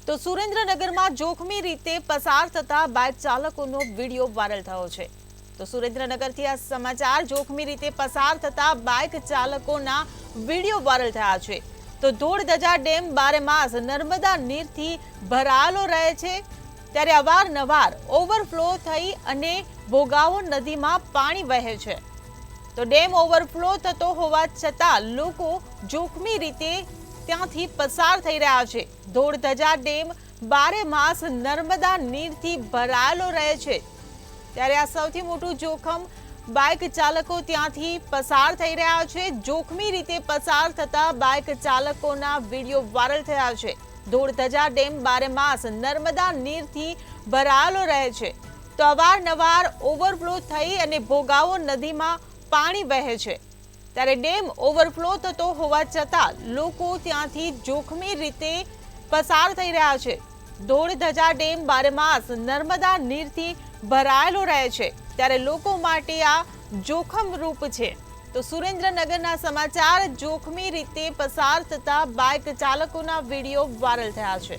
તો સુરેન્દ્રનગરમાં જોખમી રીતે પસાર થતા બાઇક ચાલકોનો વિડીયો વાયરલ થયો છે। તો સુરેન્દ્રનગરથી આ સમાચાર જોખમી રીતે પસાર થતા બાઇક ચાલકોના વિડીયો વાયરલ થયા છે। તો ધોળધજા ડેમ બારેમાસ નર્મદા નીરથી ભરાયેલો રહે છે, ત્યારે અવારનવાર ઓવરફ્લો થઈ અને ભોગાવો નદીમાં પાણી વહે છે। તો ડેમ ઓવરફ્લો થતો હોવા છતાં લોકો જોખમી રીતે ત્યાંથી પસાર થઈ રહ્યા છે। ધોળધજા ડેમ બારેમાસ નર્મદા નીરથી ભરાયેલો રહે છે, ત્યારે આ સૌથી મોટું જોખમ બાઇક ચાલકો ત્યાંથી પસાર થઈ રહ્યા છે। જોખમી રીતે પસાર થતા બાઇક ચાલકોના વિડીયો વાયરલ થયા છે। ધોળધજા ડેમ બારેમાસ નર્મદા નીરથી ભરાયેલો રહે છે, તો અવારનવાર ઓવરફ્લો થઈ અને ભોગાવો નદીમાં પાણી વહે છે, ત્યારે ડેમ ઓવરફ્લો થતો હોવા છતાં લોકો ત્યાંથી જોખમી રીતે પસાર થઈ રહ્યા છે। ધોળધજા ડેમ બારેમાસ નર્મદા નીરથી ભરાયેલો રહે છે, ત્યારે લોકો માટે આ જોખમરૂપ છે। તો સુરેન્દ્રનગરના સમાચાર જોખમી રીતે પસાર થતા બાઇક ચાલકોના વિડીયો વાયરલ થયા છે।